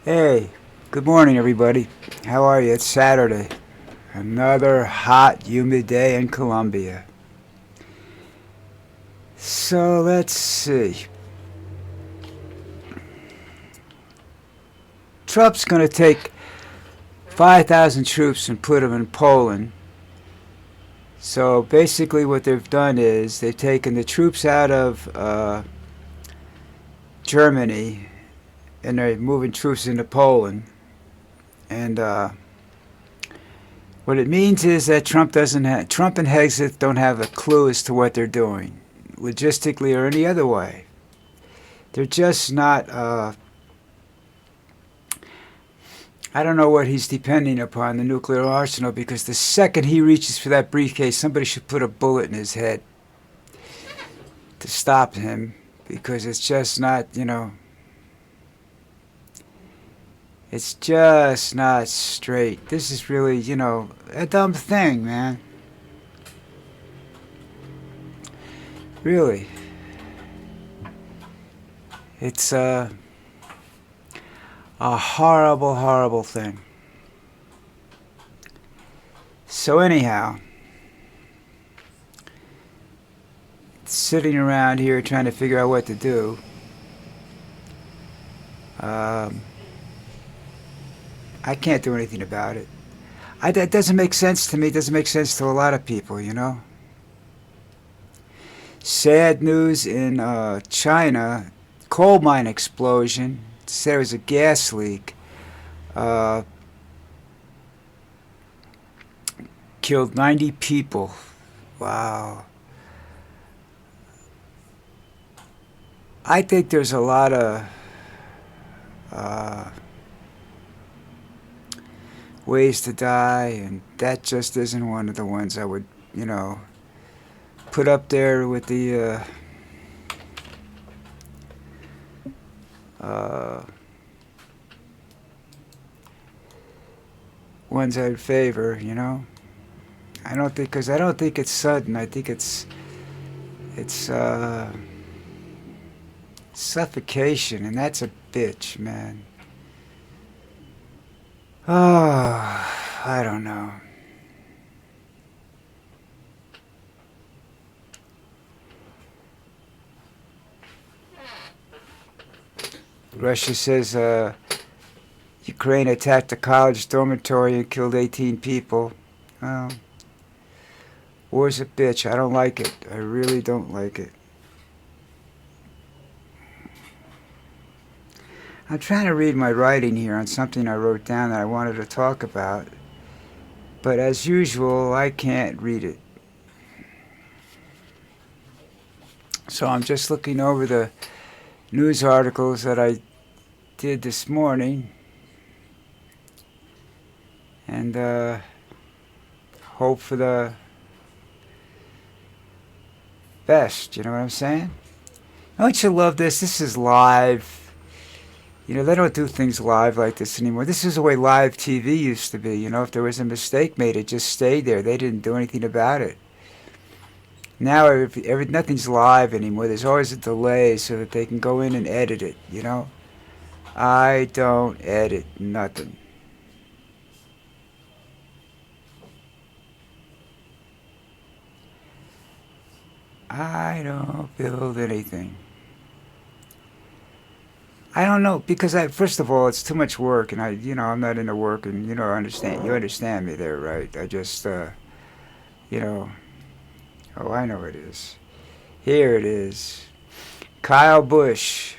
Hey, good morning, everybody. How are you? It's Saturday. Another hot, humid day in Colombia. So let's see. Trump's going to take 5,000 troops and put them in Poland. So basically, what they've done is they've taken the troops out of Germany and they're moving troops into Poland. And what it means is that Trump and Hexit don't have a clue as to what they're doing, logistically or any other way. They're just not. I don't know what he's depending upon, the nuclear arsenal, because the second he reaches for that briefcase, somebody should put a bullet in his head to stop him, because it's just not. It's just not straight. This is really, a dumb thing, man. Really. It's a horrible, horrible thing. So, anyhow, sitting around here trying to figure out what to do. Um, I can't do anything about it. That doesn't make sense to me. It doesn't make sense to a lot of people. Sad news in China, coal mine explosion. There was a gas leak. Uh, Killed 90 people. Wow. I think there's a lot of uh, ways to die, and that just isn't one of the ones I would, put up there with the uh, ones I'd favor. I don't think it's sudden. I think it's suffocation, and that's a bitch, man. Oh, I don't know. Russia says Ukraine attacked a college dormitory and killed 18 people. Well, war's a bitch. I don't like it. I really don't like it. I'm trying to read my writing here on something I wrote down that I wanted to talk about, but as usual, I can't read it. So I'm just looking over the news articles that I did this morning and hope for the best. You know what I'm saying? Don't you love this? This is live. They don't do things live like this anymore. This is the way live TV used to be. If there was a mistake made, it just stayed there. They didn't do anything about it. Now nothing's live anymore. There's always a delay so that they can go in and edit it. I don't edit nothing. I don't build anything. I don't know because first of all, it's too much work, and I'm not into work, and you understand me there, right? I just, you know, oh, I know it is. Here it is. Kyle Busch,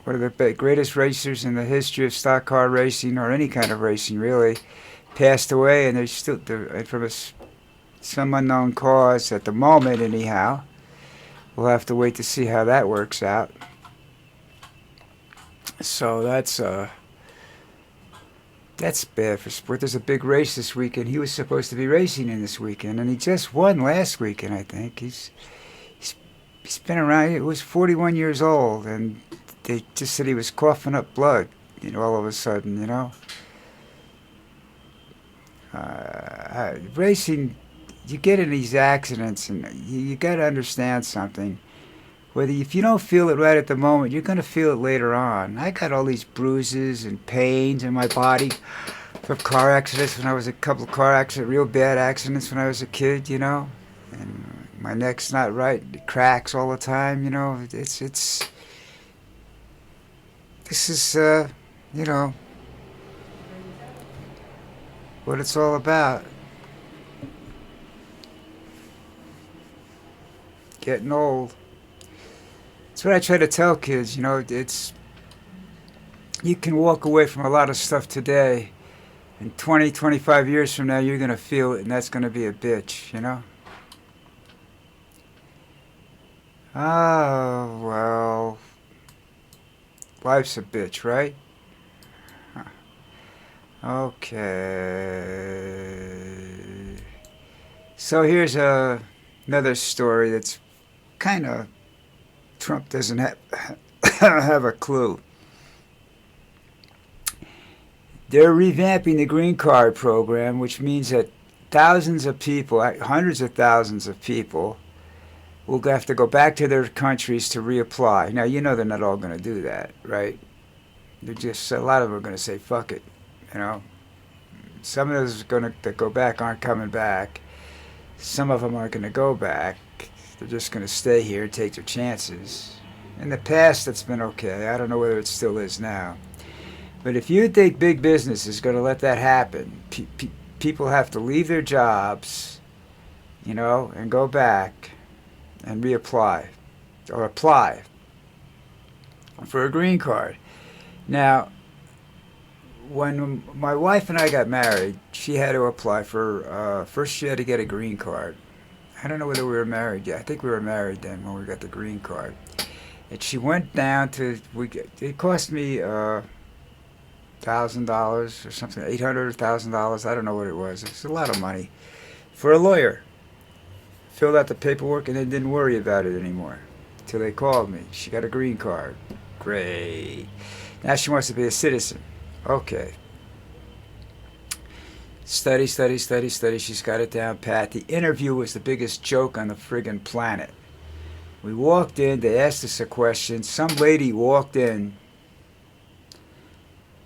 one of the greatest racers in the history of stock car racing or any kind of racing, really, passed away, and they're from some unknown cause at the moment, anyhow. We'll have to wait to see how that works out. So that's bad for sport. There's a big race this weekend. He was supposed to be racing in this weekend, and he just won last weekend. I think he's he's been around. He was 41 years old, and they just said he was coughing up blood. All of a sudden. Racing, you get in these accidents, and you got to understand something. Whether if you don't feel it right at the moment, you're going to feel it later on. I got all these bruises and pains in my body from car accidents when I was a couple of car accidents, real bad accidents when I was a kid, you know. And my neck's not right; it cracks all the time, you know. It's this is you know what it's all about. Getting old. That's what I try to tell kids. You know, it's you can walk away from a lot of stuff today, and 20, 25 years from now, you're gonna feel it, and that's gonna be a bitch. You know. Oh well, life's a bitch, right? Okay. So here's another story that's kind of Trump doesn't have have a clue. They're revamping the green card program, which means that thousands of people, hundreds of thousands of people, will have to go back to their countries to reapply. Now, you know they're not all going to do that, right? They're just, a lot of them are going to say, fuck it, you know. Some of those going to go back aren't coming back. Some of them aren't going to go back. They're just going to stay here and take their chances. In the past, that's been okay. I don't know whether it still is now. But if you think big business is going to let that happen, people have to leave their jobs, you know, and go back and reapply or apply for a green card. Now, when my wife and I got married, she had to apply for, first she had to get a green card. I don't know whether we were married yet. I think we were married then when we got the green card. And she went down to, it cost me $1,000 or something, $800 or $1,000. I don't know what it was. It's a lot of money for a lawyer. Filled out the paperwork and then didn't worry about it anymore until they called me. She got a green card. Great. Now she wants to be a citizen. Okay. Study. She's got it down pat. The interview was the biggest joke on the friggin' planet. We walked in, they asked us a question. Some lady walked in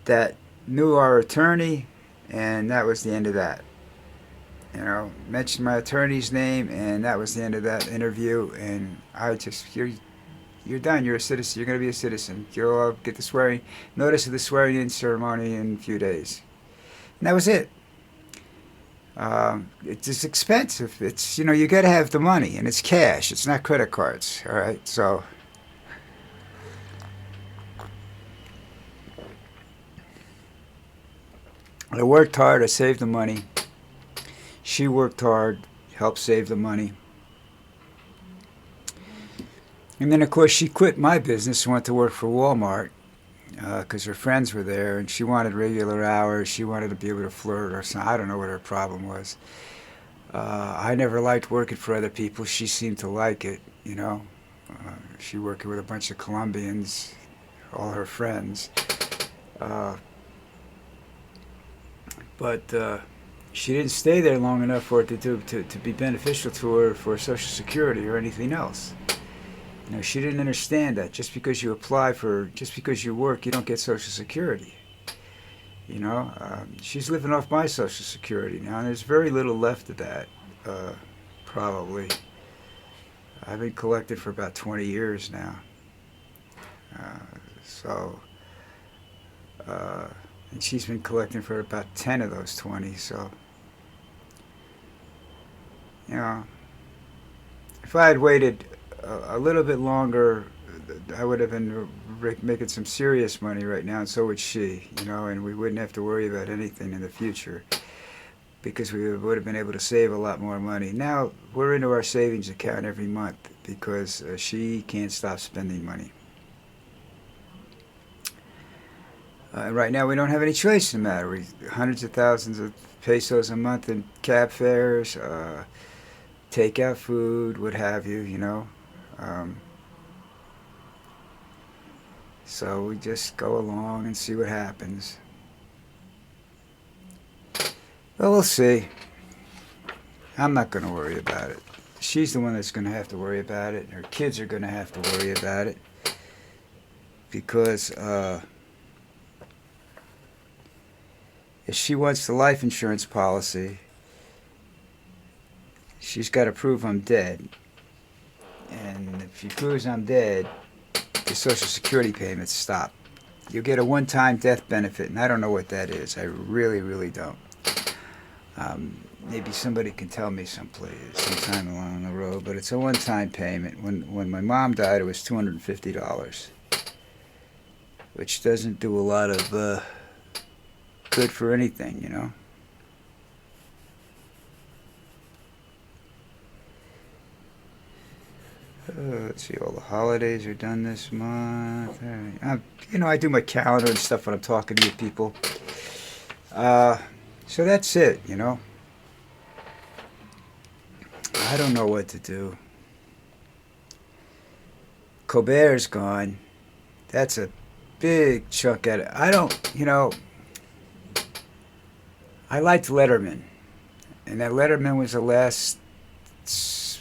that knew our attorney, and that was the end of that. You know, mentioned my attorney's name, and that was the end of that interview. And I just, you're done. You're a citizen. You're going to be a citizen. You'll get the swearing, notice of the swearing in ceremony in a few days. And that was it. It's just expensive. It's, you know, you got to have the money, and it's cash. It's not credit cards. All right, so I worked hard. I saved the money. She worked hard, helped save the money. And then, of course, she quit my business and went to work for Walmart because her friends were there, and she wanted regular hours. She wanted to be able to flirt or something. I don't know what her problem was. I never liked working for other people. She seemed to like it, you know. She working with a bunch of Colombians, all her friends. But she didn't stay there long enough for it to be beneficial to her for Social Security or anything else. You know, she didn't understand that just because you apply for, just because you work, you don't get Social Security. You know, she's living off my Social Security now, and there's very little left of that, probably. I've been collecting for about 20 years now. And she's been collecting for about 10 of those 20, so, you know, if I had waited a little bit longer, I would have been making some serious money right now, and so would she, you know, and we wouldn't have to worry about anything in the future because we would have been able to save a lot more money. Now, we're into our savings account every month because she can't stop spending money. Right now, we don't have any choice in the matter. Hundreds of thousands of pesos a month in cab fares, takeout food, what have you, you know. So we just go along and see what happens. Well, we'll see. I'm not going to worry about it. she's the one that's going to have to worry about it. Her kids are going to have to worry about it because if she wants the life insurance policy, she's got to prove I'm dead. And if she proves I'm dead, the Social Security payments stop. You'll get a one-time death benefit, and I don't know what that is. I really, really don't. Maybe somebody can tell me sometime along the road, but it's a one-time payment. When my mom died, it was $250, which doesn't do a lot of good for anything, you know. Let's see, all the holidays are done this month. I do my calendar and stuff when I'm talking to you people. So that's it, you know. I don't know what to do. Colbert's gone. That's a big chunk at it. I liked Letterman. And that Letterman was the last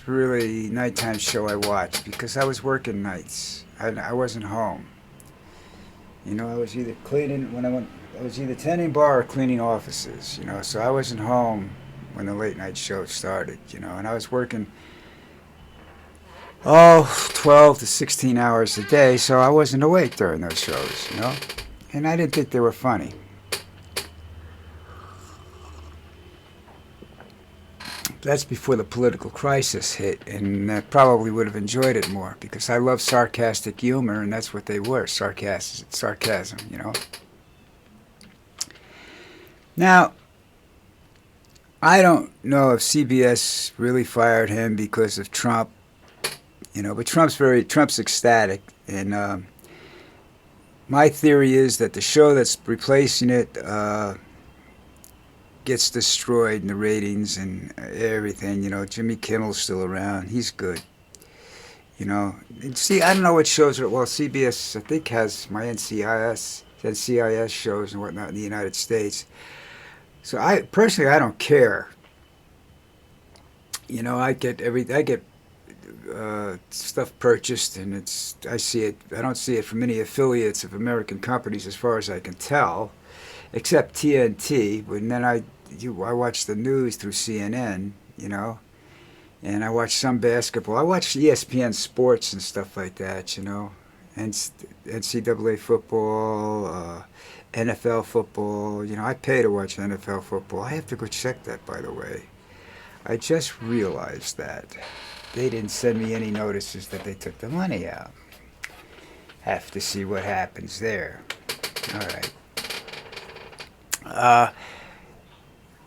really nighttime show I watched because I was working nights. I wasn't home. You know, I was either cleaning I was either tending bar or cleaning offices, you know, so I wasn't home when the late night show started, you know, and I was working 12 to 16 hours a day, so I wasn't awake during those shows, you know, and I didn't think they were funny. That's before the political crisis hit, and I probably would have enjoyed it more because I love sarcastic humor, and that's what they were, sarcasm, you know. Now, I don't know if CBS really fired him because of Trump, you know, but Trump's ecstatic, and my theory is that the show that's replacing it gets destroyed in the ratings and everything, you know. Jimmy Kimmel's still around. He's good. You know, and see, I don't know what shows are, well, CBS, I think, has my NCIS shows and whatnot in the United States. So I don't care. You know, I get stuff purchased, and I see it. I don't see it from any affiliates of American companies, as far as I can tell, except TNT. But then I watch the news through CNN. You know, and I watch some basketball. I watch ESPN Sports and stuff like that. You know, and NCAA football. NFL football, you know, I pay to watch NFL football. I have to go check that, by the way. I just realized that. They didn't send me any notices that they took the money out. Have to see what happens there. All right.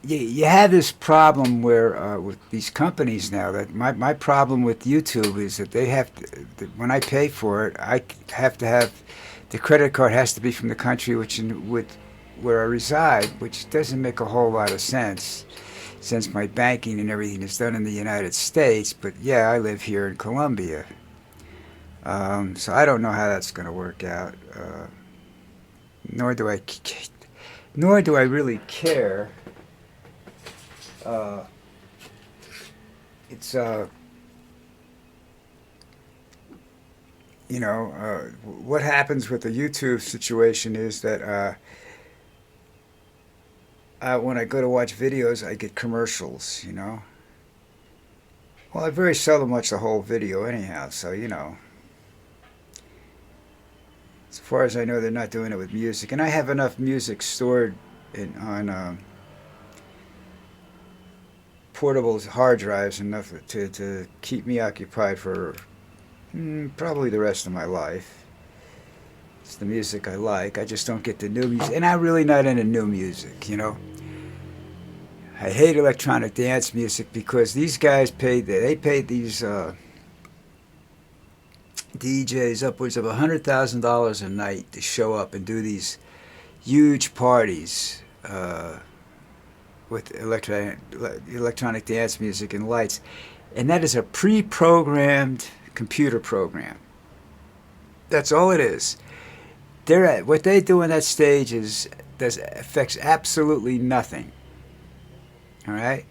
You have this problem where with these companies now, that my problem with YouTube is that they have to, when I pay for it, I have to have, the credit card has to be from the country where I reside, which doesn't make a whole lot of sense since my banking and everything is done in the United States. But yeah, I live here in Colombia. So I don't know how that's going to work out. Nor do I really care. It's what happens with the YouTube situation is that when I go to watch videos, I get commercials, you know. Well, I very seldom watch the whole video anyhow, so, you know. As far as I know, they're not doing it with music. And I have enough music stored on portable hard drives, enough to keep me occupied for probably the rest of my life. It's the music I like. I just don't get the new music. And I'm really not into new music, you know. I hate electronic dance music because these guys paid these DJs upwards of $100,000 a night to show up and do these huge parties with electronic dance music and lights. And that is a pre-programmed computer program. That's all it is. What they do on that stage affects absolutely nothing. All right?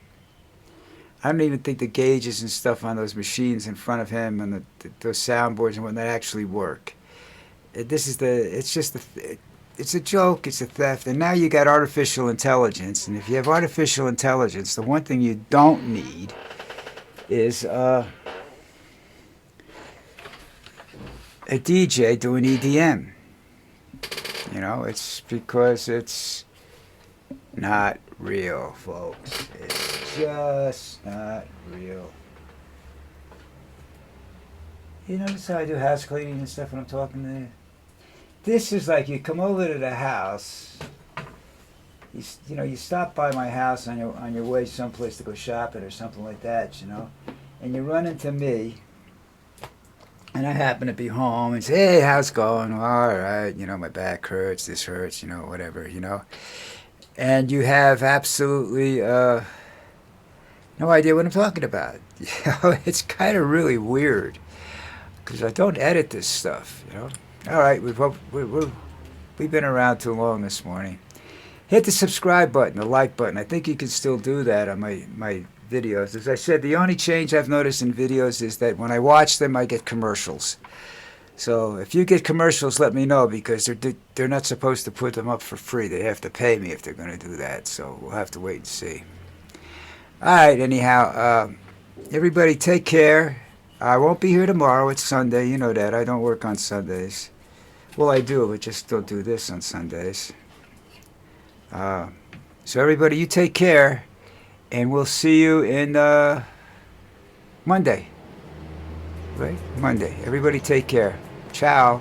I don't even think the gauges and stuff on those machines in front of him and those soundboards and whatnot actually work. It's a joke, it's a theft, and now you got artificial intelligence. And if you have artificial intelligence, the one thing you don't need is a DJ doing EDM. You know, it's because it's not real, folks. It's just not real. You notice how I do house cleaning and stuff when I'm talking to you? This is like you come over to the house. You stop by my house on your way someplace to go shopping or something like that, and you run into me, and I happen to be home and say, hey, how's it going? All right, my back hurts, this hurts, whatever, and you have absolutely no idea what I'm talking about. It's kind of really weird because I don't edit this stuff, All right, we've been around too long this morning. Hit the subscribe button, the like button. I think you can still do that on my videos. As I said, the only change I've noticed in videos is that when I watch them, I get commercials. So if you get commercials, let me know, because they're not supposed to put them up for free. They have to pay me if they're going to do that. So we'll have to wait and see. All right, anyhow, everybody take care. I won't be here tomorrow. It's Sunday. You know that. I don't work on Sundays. Well, I do, but just don't do this on Sundays. So everybody, you take care, and we'll see you in Monday. Right? Monday. Everybody take care. Ciao.